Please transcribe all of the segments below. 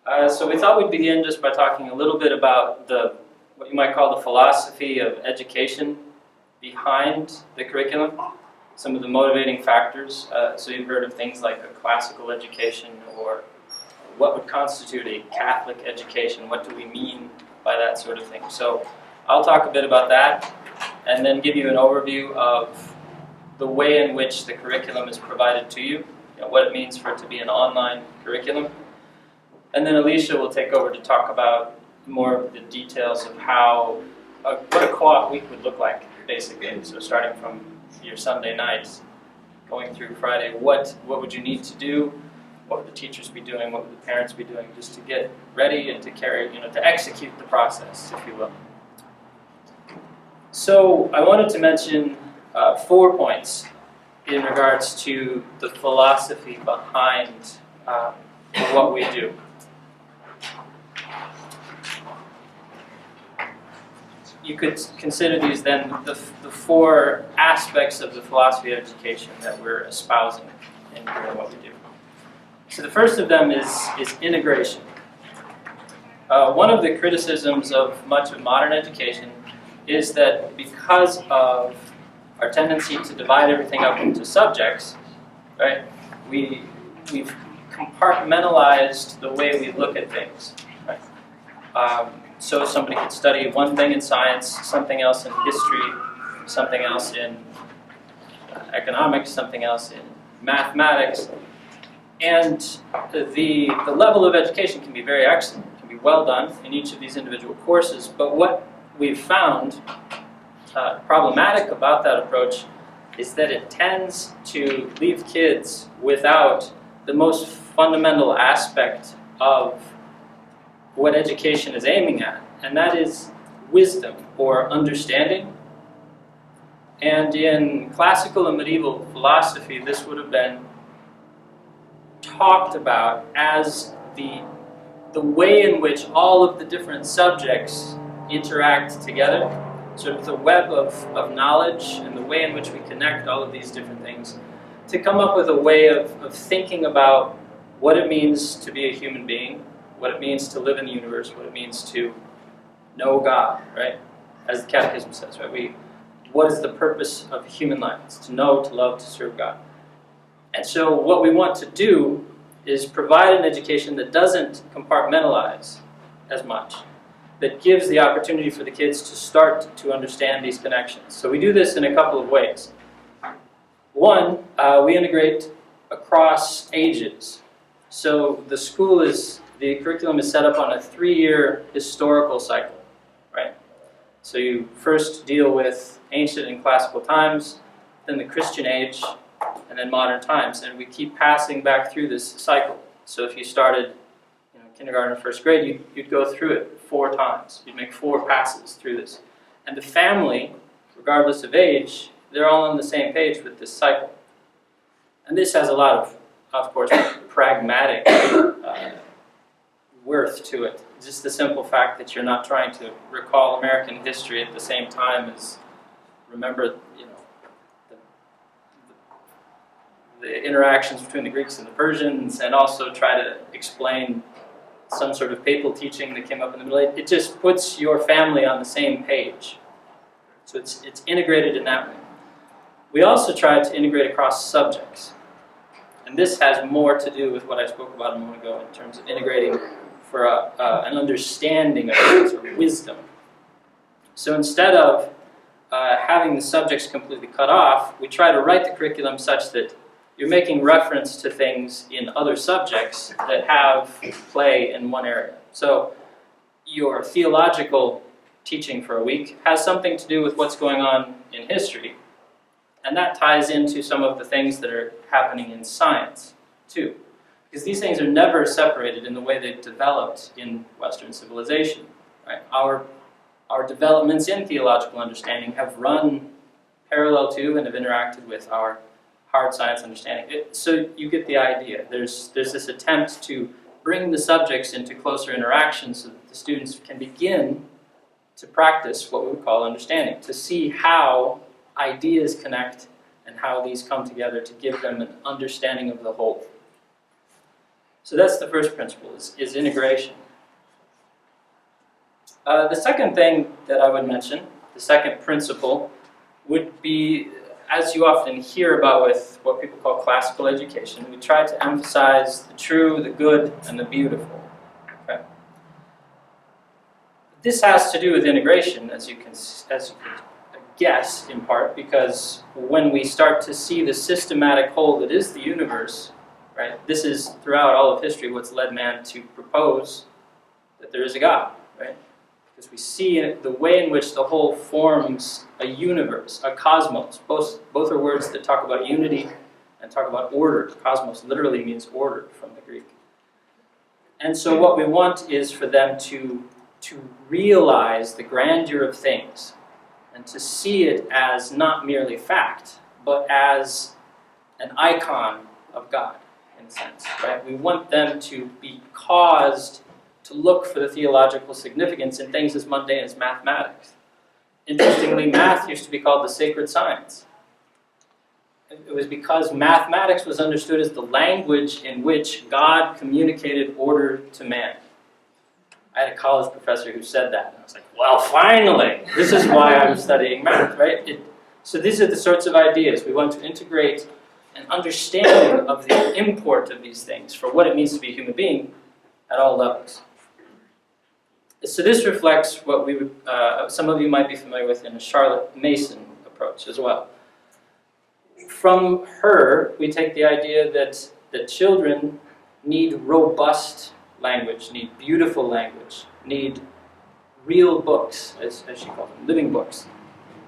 So we thought we'd begin just by talking a little bit about what you might call the philosophy of education behind the curriculum, some of the motivating factors. So you've heard of things like a classical education, or what would constitute a Catholic education? What do we mean by that sort of thing? So I'll talk a bit about that, and then give you an overview of the way in which the curriculum is provided to you, what it means for it to be an online curriculum. And then Alicia will take over to talk about more of the details of what a co-op week would look like, basically. So starting from your Sunday nights, going through Friday, what would you need to do? What would the teachers be doing? What would the parents be doing, just to get ready and to to execute the process, if you will. So I wanted to mention 4 points in regards to the philosophy behind what we do. You could consider these then the 4 aspects of the philosophy of education that we're espousing in doing what we do. So the first of them is integration. One of the criticisms of much of modern education is that because of our tendency to divide everything up into subjects, right? We've compartmentalized the way we look at things. Right? So somebody could study one thing in science, something else in history, something else in economics, something else in mathematics, and the level of education can be very excellent, can be well done in each of these individual courses. But what we've found problematic about that approach is that it tends to leave kids without the most fundamental aspect of what education is aiming at, and that is wisdom or understanding. And in classical and medieval philosophy, this would have been talked about as the way in which all of the different subjects interact together, sort of the web of knowledge and the way in which we connect all of these different things to come up with a way of thinking about what it means to be a human being, what it means to live in the universe, what it means to know God, right? As the Catechism says, right? What is the purpose of human life? It's to know, to love, to serve God. And so what we want to do is provide an education that doesn't compartmentalize as much, that gives the opportunity for the kids to start to understand these connections. So we do this in a couple of ways. One, we integrate across ages. So the curriculum is set up on a 3-year historical cycle, right? So you first deal with ancient and classical times, then the Christian age, and then modern times, and we keep passing back through this cycle. So if you started kindergarten or first grade, you'd go through it 4 times. You'd make 4 passes through this. And the family, regardless of age, they're all on the same page with this cycle. And this has a lot of course, pragmatic worth to it. Just the simple fact that you're not trying to recall American history at the same time as remember, the interactions between the Greeks and the Persians, and also try to explain some sort of papal teaching that came up in the Middle Ages. It just puts your family on the same page. So it's integrated in that way. We also try to integrate across subjects. And this has more to do with what I spoke about a moment ago in terms of integrating for an understanding of things, or wisdom. So instead of having the subjects completely cut off, we try to write the curriculum such that you're making reference to things in other subjects that have play in one area. So your theological teaching for a week has something to do with what's going on in history, and that ties into some of the things that are happening in science too, because these things are never separated in the way they've developed in Western civilization. Right? Our developments in theological understanding have run parallel to and have interacted with our hard science understanding. So you get the idea. There's this attempt to bring the subjects into closer interaction so that the students can begin to practice what we would call understanding, to see how ideas connect and how these come together to give them an understanding of the whole. So that's the first principle, is integration. The second thing that I would mention, the second principle, would be, as you often hear about with what people call classical education, we try to emphasize the true, the good, and the beautiful. Okay? This has to do with integration, as you can guess, in part, because when we start to see the systematic whole that is the universe, right? This is, throughout all of history, what's led man to propose that there is a God, right? Because we see the way in which the whole forms a universe, a cosmos. Both are words that talk about unity and talk about order. Cosmos literally means order from the Greek. And so what we want is for them to realize the grandeur of things and to see it as not merely fact, but as an icon of God, in a sense, right? We want them to be caused to look for the theological significance in things as mundane as mathematics. Interestingly, math used to be called the sacred science. It was because mathematics was understood as the language in which God communicated order to man. I had a college professor who said that, and I was like, well, finally! This is why I'm studying math, right? So these are the sorts of ideas. We want to integrate an understanding of the import of these things for what it means to be a human being at all levels. So this reflects what we would, some of you might be familiar with in a Charlotte Mason approach as well. From her, we take the idea that children need robust language, need beautiful language, need real books, as she calls them, living books.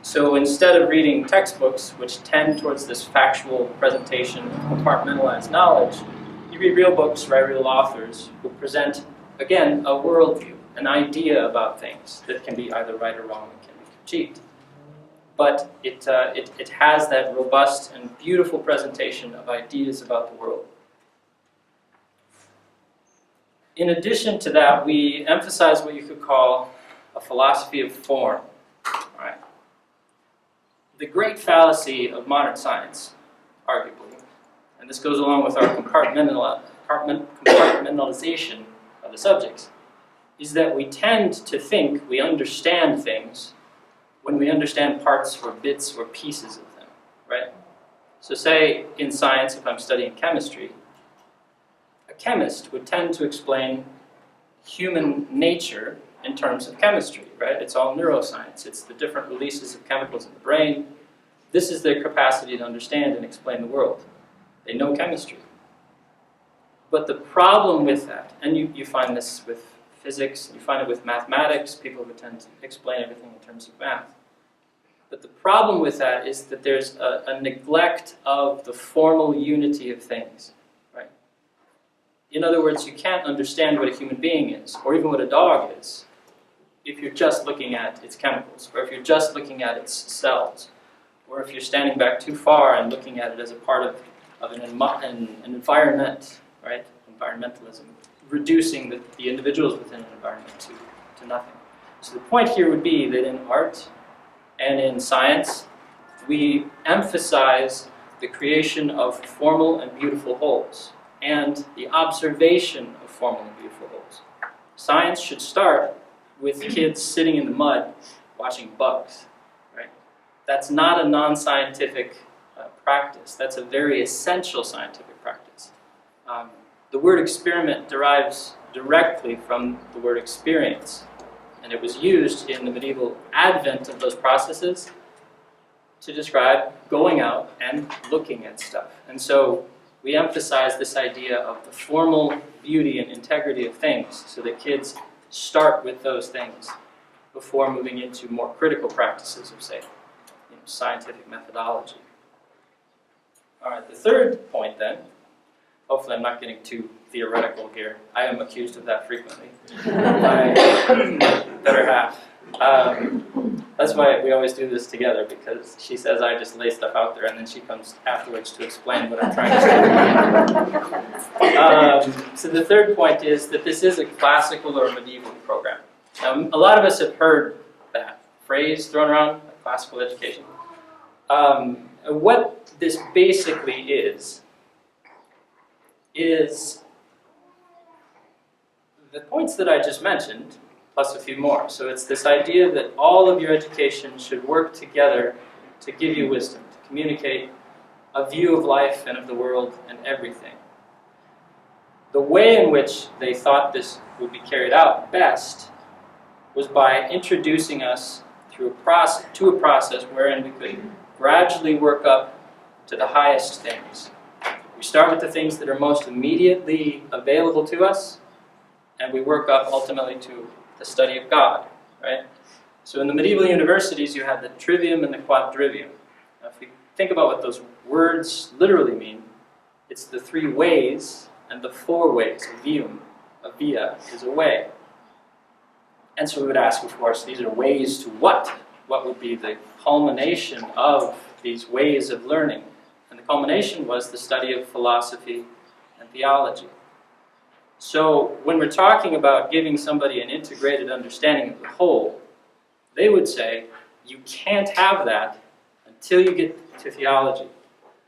So instead of reading textbooks, which tend towards this factual presentation of compartmentalized knowledge, you read real books by real authors who present, again, a worldview, an idea about things that can be either right or wrong and can be critiqued. But it has that robust and beautiful presentation of ideas about the world. In addition to that, we emphasize what you could call a philosophy of form. Right? The great fallacy of modern science, arguably, and this goes along with our compartmentalization of the subjects, is that we tend to think we understand things when we understand parts or bits or pieces of them, right? So say in science, if I'm studying chemistry, a chemist would tend to explain human nature in terms of chemistry, right? It's all neuroscience. It's the different releases of chemicals in the brain. This is their capacity to understand and explain the world. They know chemistry. But the problem with that, and you find this with physics, you find it with mathematics, people who tend to explain everything in terms of math. But the problem with that is that there's a neglect of the formal unity of things, right? In other words, you can't understand what a human being is, or even what a dog is, if you're just looking at its chemicals, or if you're just looking at its cells, or if you're standing back too far and looking at it as a part of an environment, right? Environmentalism, reducing the individuals within an environment to nothing. So the point here would be that in art and in science, we emphasize the creation of formal and beautiful wholes and the observation of formal and beautiful wholes. Science should start with kids sitting in the mud watching bugs, right? That's not a non-scientific practice. That's a very essential scientific practice. The word experiment derives directly from the word experience, and it was used in the medieval advent of those processes to describe going out and looking at stuff. And so we emphasize this idea of the formal beauty and integrity of things so that kids start with those things before moving into more critical practices of, say, scientific methodology. All right, the third point then, hopefully I'm not getting too theoretical here. I am accused of that frequently. My better half. That's why we always do this together, because she says I just lay stuff out there and then she comes afterwards to explain what I'm trying to say. So the third point is that this is a classical or medieval program. Now, a lot of us have heard that phrase thrown around, like classical education. What this basically is the points that I just mentioned, plus a few more. So it's this idea that all of your education should work together to give you wisdom, to communicate a view of life and of the world and everything. The way in which they thought this would be carried out best was by introducing us to a process wherein we could gradually work up to the highest things. We start with the things that are most immediately available to us, and we work up ultimately to the study of God, right? So in the medieval universities, you had the trivium and the quadrivium. Now, if we think about what those words literally mean, it's the three ways and the four ways. A via is a way. And so we would ask, of course, these are ways to what? What would be the culmination of these ways of learning? And the culmination was the study of philosophy and theology. So when we're talking about giving somebody an integrated understanding of the whole, they would say, you can't have that until you get to theology,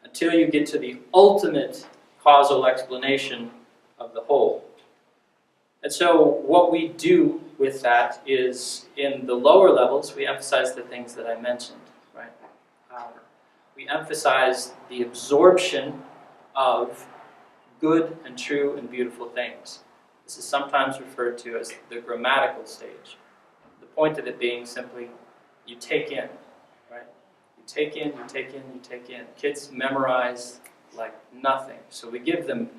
until you get to the ultimate causal explanation of the whole. And so what we do with that is, in the lower levels, we emphasize the things that I mentioned, right? We emphasize the absorption of good and true and beautiful things. This is sometimes referred to as the grammatical stage. The point of it being simply, you take in, right? You take in, you take in, you take in. Kids memorize like nothing. So we give them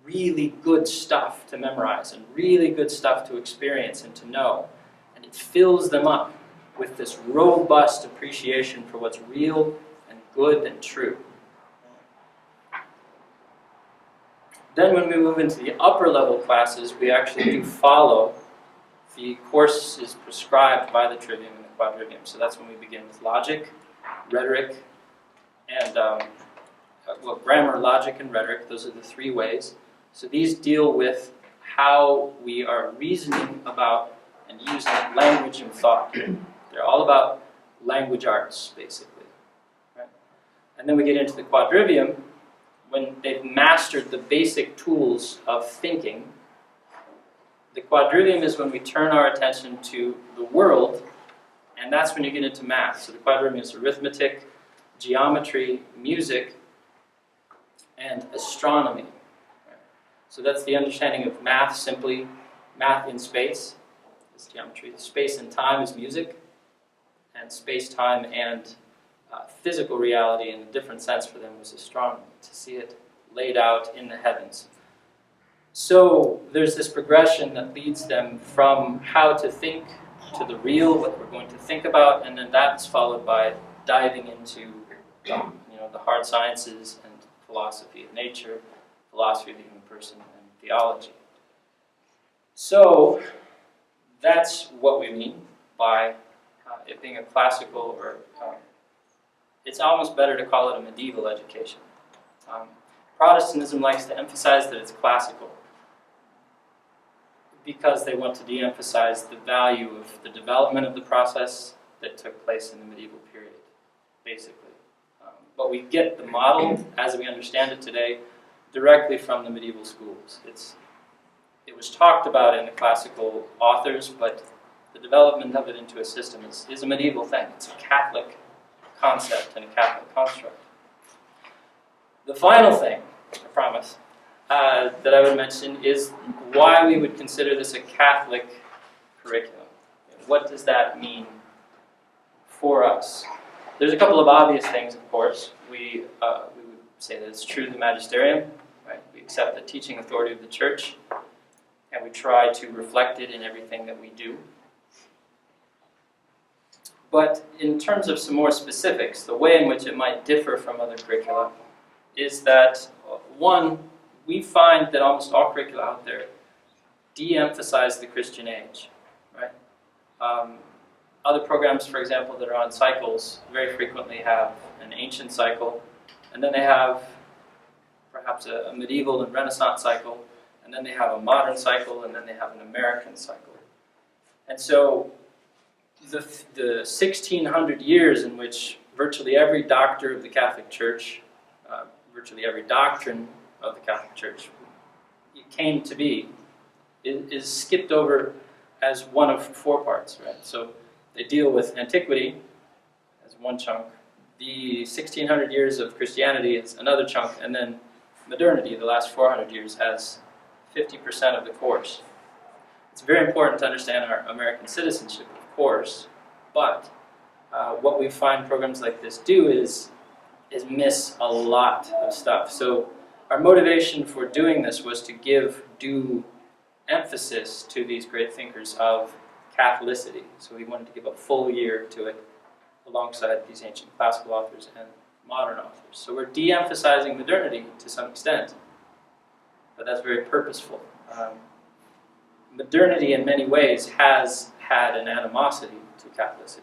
really good stuff to memorize and really good stuff to experience and to know. And it fills them up with this robust appreciation for what's real and good and true. Then when we move into the upper level classes, we actually do follow the courses prescribed by the trivium and the quadrivium. So that's when we begin with logic, rhetoric, and grammar, logic, and rhetoric. Those are the three ways. So these deal with how we are reasoning about and using language and thought. They're all about language arts, basically. Right? And then we get into the quadrivium, when they've mastered the basic tools of thinking. The quadrivium is when we turn our attention to the world, and that's when you get into math. So the quadrivium is arithmetic, geometry, music, and astronomy. So that's the understanding of math, simply math in space is geometry. Space and time is music, and space-time and physical reality in a different sense for them was astronomy, to see it laid out in the heavens. So there's this progression that leads them from how to think to the real, what we're going to think about, and then that's followed by diving into the hard sciences and philosophy of nature, philosophy of the human person, and theology. So that's what we mean by it being a classical, or it's almost better to call it a medieval education. Protestantism likes to emphasize that it's classical because they want to de-emphasize the value of the development of the process that took place in the medieval period, basically. But we get the model, as we understand it today, directly from the medieval schools. It was talked about in the classical authors, but the development of it into a system is a medieval thing. It's a Catholic concept and a Catholic construct. The final thing, I promise, that I would mention is why we would consider this a Catholic curriculum. What does that mean for us? There's a couple of obvious things, of course. We would say that it's true to the magisterium, right? We accept the teaching authority of the church, and we try to reflect it in everything that we do. But in terms of some more specifics, the way in which it might differ from other curricula is that, one, we find that almost all curricula out there de-emphasize the Christian age, right? Other programs, for example, that are on cycles very frequently have an ancient cycle, and then they have perhaps a medieval and Renaissance cycle, and then they have a modern cycle, and then they have an American cycle. And so the 1600 years in which virtually every doctor of the Catholic Church, virtually every doctrine of the Catholic Church came to be, is skipped over as one of 4 parts, right? So they deal with antiquity as one chunk, the 1600 years of Christianity is another chunk, and then modernity, the last 400 years, has 50% of the course. It's very important to understand our American citizenship, of course, but what we find programs like this do is miss a lot of stuff. So our motivation for doing this was to give due emphasis to these great thinkers of Catholicity. So we wanted to give a full year to it alongside these ancient classical authors and modern authors. So we're de-emphasizing modernity to some extent, but that's very purposeful. Modernity in many ways has had an animosity to Catholicity,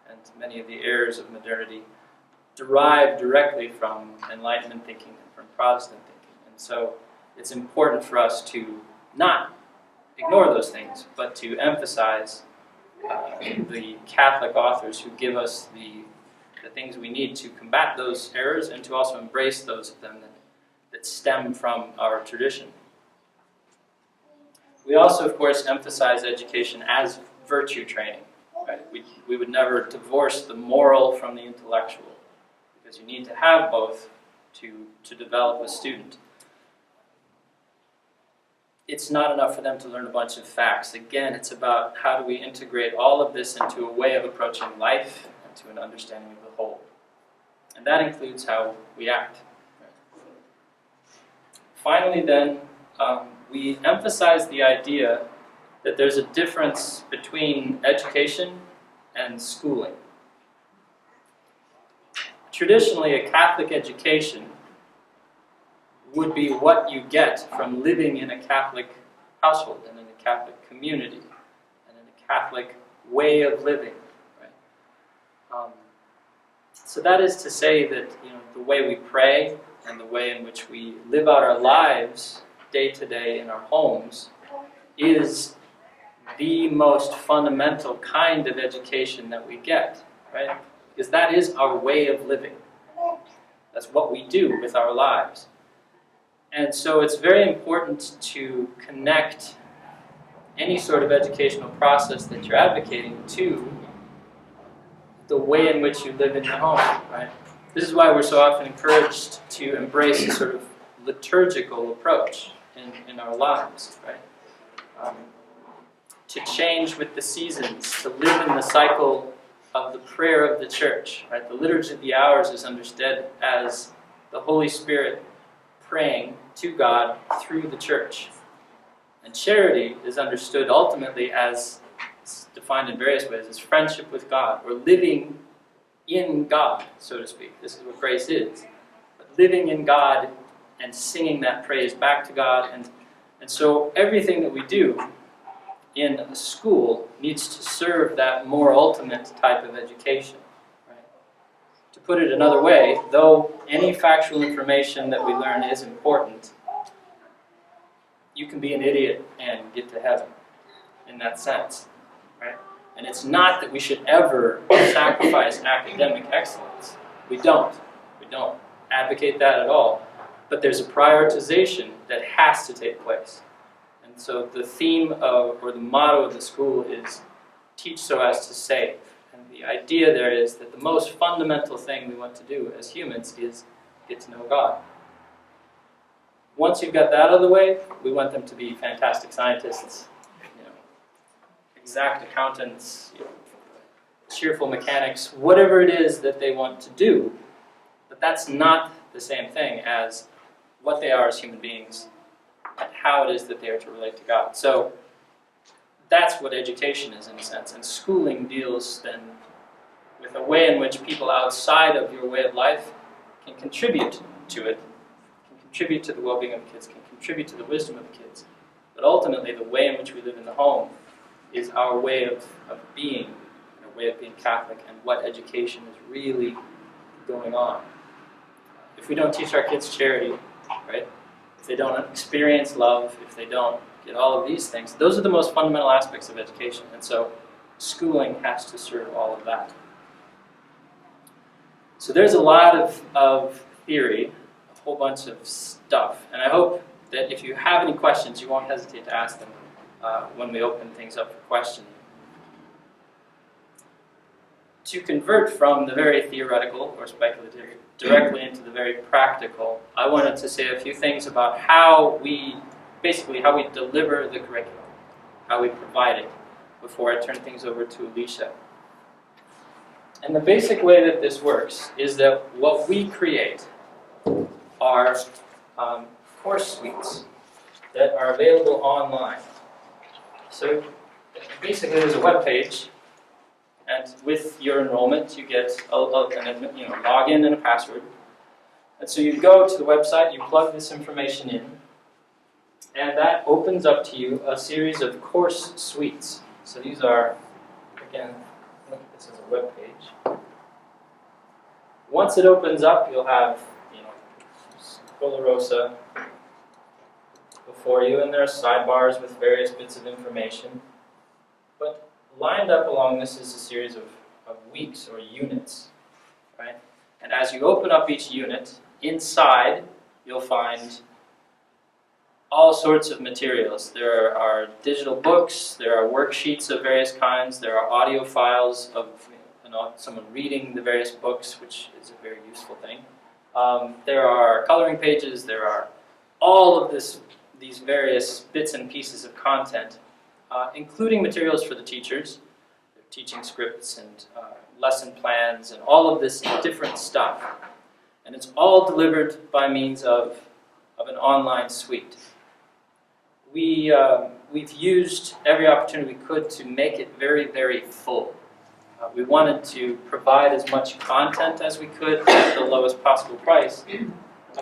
and many of the errors of modernity derive directly from Enlightenment thinking and from Protestant thinking. And so it's important for us to not ignore those things, but to emphasize the Catholic authors who give us the things we need to combat those errors and to also embrace those of them that stem from our tradition. We also, of course, emphasize education as virtue training. Right? We would never divorce the moral from the intellectual, because you need to have both to develop a student. It's not enough for them to learn a bunch of facts. Again, it's about how do we integrate all of this into a way of approaching life and to an understanding of the whole. And that includes how we act. Finally, then, we emphasize the idea that there's a difference between education and schooling. Traditionally, a Catholic education would be what you get from living in a Catholic household and in a Catholic community and in a Catholic way of living. Right? So that is to say that the way we pray and the way in which we live out our lives day to day in our homes is the most fundamental kind of education that we get, right? Because that is our way of living. That's what we do with our lives. And so it's very important to connect any sort of educational process that you're advocating to the way in which you live in your home, right? This is why we're so often encouraged to embrace a sort of liturgical approach in our lives, right? To change with the seasons, to live in the cycle of the prayer of the church, right? The Liturgy of the Hours is understood as the Holy Spirit praying to God through the church. And charity is understood ultimately as, it's defined in various ways, as friendship with God, or living in God, so to speak. This is what grace is. But living in God and singing that praise back to God. And so everything that we do in a school needs to serve that more ultimate type of education. Right? To put it another way, though any factual information that we learn is important, you can be an idiot and get to heaven in that sense. Right? And it's not that we should ever sacrifice academic excellence. We don't. We don't advocate that at all. But there's a prioritization that has to take place. And so the theme of, or the motto of the school is teach so as to save. And the idea there is that the most fundamental thing we want to do as humans is get to know God. Once you've got that out of the way, we want them to be fantastic scientists, exact accountants, cheerful mechanics, whatever it is that they want to do. But that's not the same thing as what they are as human beings and how it is that they are to relate to God. So that's what education is in a sense. And schooling deals then with a way in which people outside of your way of life can contribute to it, can contribute to the well-being of the kids, can contribute to the wisdom of the kids. But ultimately, the way in which we live in the home is our way of being, our way of being Catholic, and what education is really going on. If we don't teach our kids charity, right? If they don't experience love, if they don't get all of these things, those are the most fundamental aspects of education. And so schooling has to serve all of that. So there's a lot of theory, a whole bunch of stuff. And I hope that if you have any questions, you won't hesitate to ask them. when we open things up for questioning. To convert from the very theoretical or speculative directly into the very practical, I wanted to say a few things about how we deliver the curriculum, how we provide it, before I turn things over to Alicia. And the basic way that this works is that what we create are course suites that are available online. So basically there's a web page, and with your enrollment you get a login and a password. And so you go to the website, you plug this information in, and that opens up to you a series of course suites. So these are, again, this is a web page. Once it opens up, you'll have, Schola Rosa before you, and there are sidebars with various bits of information. But lined up along this is a series of weeks or units, right? And as you open up each unit, inside you'll find all sorts of materials. There are digital books, there are worksheets of various kinds, there are audio files of someone reading the various books, which is a very useful thing. There are coloring pages, there are all of these various bits and pieces of content, including materials for the teachers, their teaching scripts and lesson plans and all of this different stuff. And it's all delivered by means of an online suite. We've used every opportunity we could to make it very, very full. We wanted to provide as much content as we could at the lowest possible price. And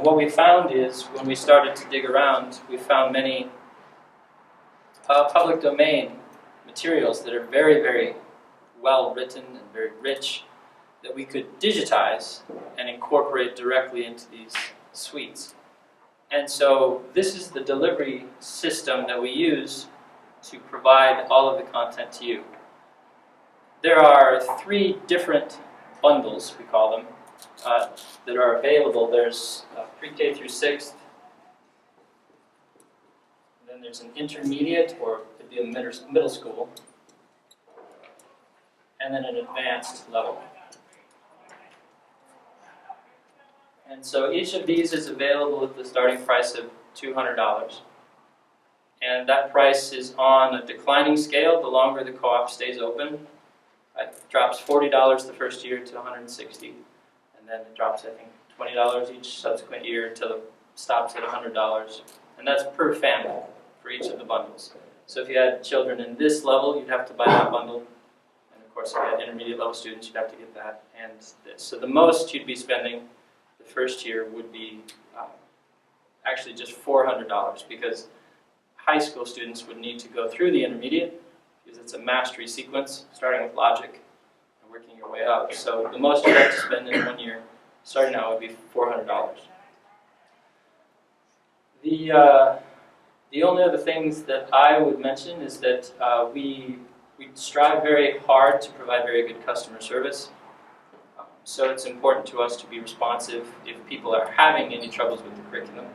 what we found is, when we started to dig around, we found many public domain materials that are very, very well written and very rich, that we could digitize and incorporate directly into these suites. And so this is the delivery system that we use to provide all of the content to you. There are 3 different bundles, we call them, that are available. There's pre-K through 6th, then there's an intermediate, or it could be a middle school, and then an advanced level. And so each of these is available at the starting price of $200. And that price is on a declining scale the longer the co-op stays open. It drops $40 the first year to $160, and then it drops, I think, $20 each subsequent year until it stops at $100. And that's per family for each of the bundles. So if you had children in this level, you'd have to buy that bundle. And of course, if you had intermediate level students, you'd have to get that and this. So the most you'd be spending the first year would be actually just $400, because high school students would need to go through the intermediate, because it's a mastery sequence, starting with logic and working your way up. So the most you have to spend in 1 year, starting out, would be $400. The only other things that I would mention is that we strive very hard to provide very good customer service. So it's important to us to be responsive if people are having any troubles with the curriculum.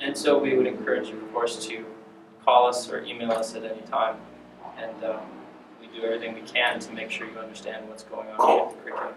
And so we would encourage you, of course, to call us or email us at any time. And we do everything we can to make sure you understand what's going on with the curriculum.